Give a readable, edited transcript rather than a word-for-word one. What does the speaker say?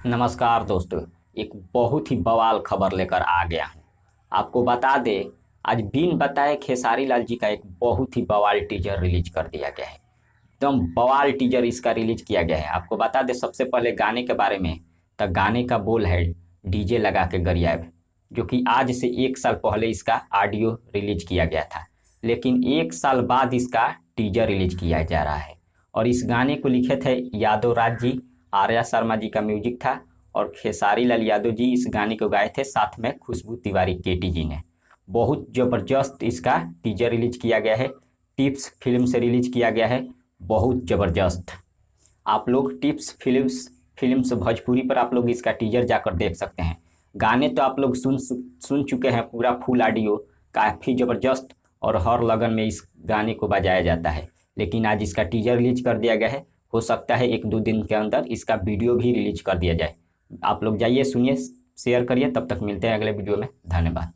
नमस्कार दोस्तों। एक बहुत ही बवाल खबर लेकर आ गया हूँ। आपको बता दें, आज बिन बताए खेसारी लाल जी का एक बहुत ही बवाल टीजर रिलीज कर दिया गया है। एकदम बवाल टीजर इसका रिलीज किया गया है। आपको बता दें सबसे पहले गाने के बारे में, तो गाने का बोल है डीजे लगा के गरियाब, जो कि आज से 1 साल पहले इसका ऑडियो रिलीज किया गया था, लेकिन 1 साल बाद इसका टीजर रिलीज किया जा रहा है। और इस गाने को लिखे थे यादव राज जी, आर्या शर्मा जी का म्यूजिक था और खेसारी लाल यादव जी इस गाने को गाए थे, साथ में खुशबू तिवारी केटी जी ने। बहुत ज़बरदस्त इसका टीजर रिलीज किया गया है, टिप्स फिल्म से रिलीज किया गया है, बहुत ज़बरदस्त। आप लोग टिप्स फिल्म्स भोजपुरी पर आप लोग इसका टीजर जाकर देख सकते हैं। गाने तो आप लोग सुन चुके हैं, पूरा फुल ऑडियो काफ़ी ज़बरदस्त, और हर लगन में इस गाने को बजाया जाता है। लेकिन आज इसका टीजर रिलीज कर दिया गया है। हो सकता है 1-2 दिन के अंदर इसका वीडियो भी रिलीज कर दिया जाए। आप लोग जाइए, सुनिए, शेयर करिए। तब तक मिलते हैं अगले वीडियो में। धन्यवाद।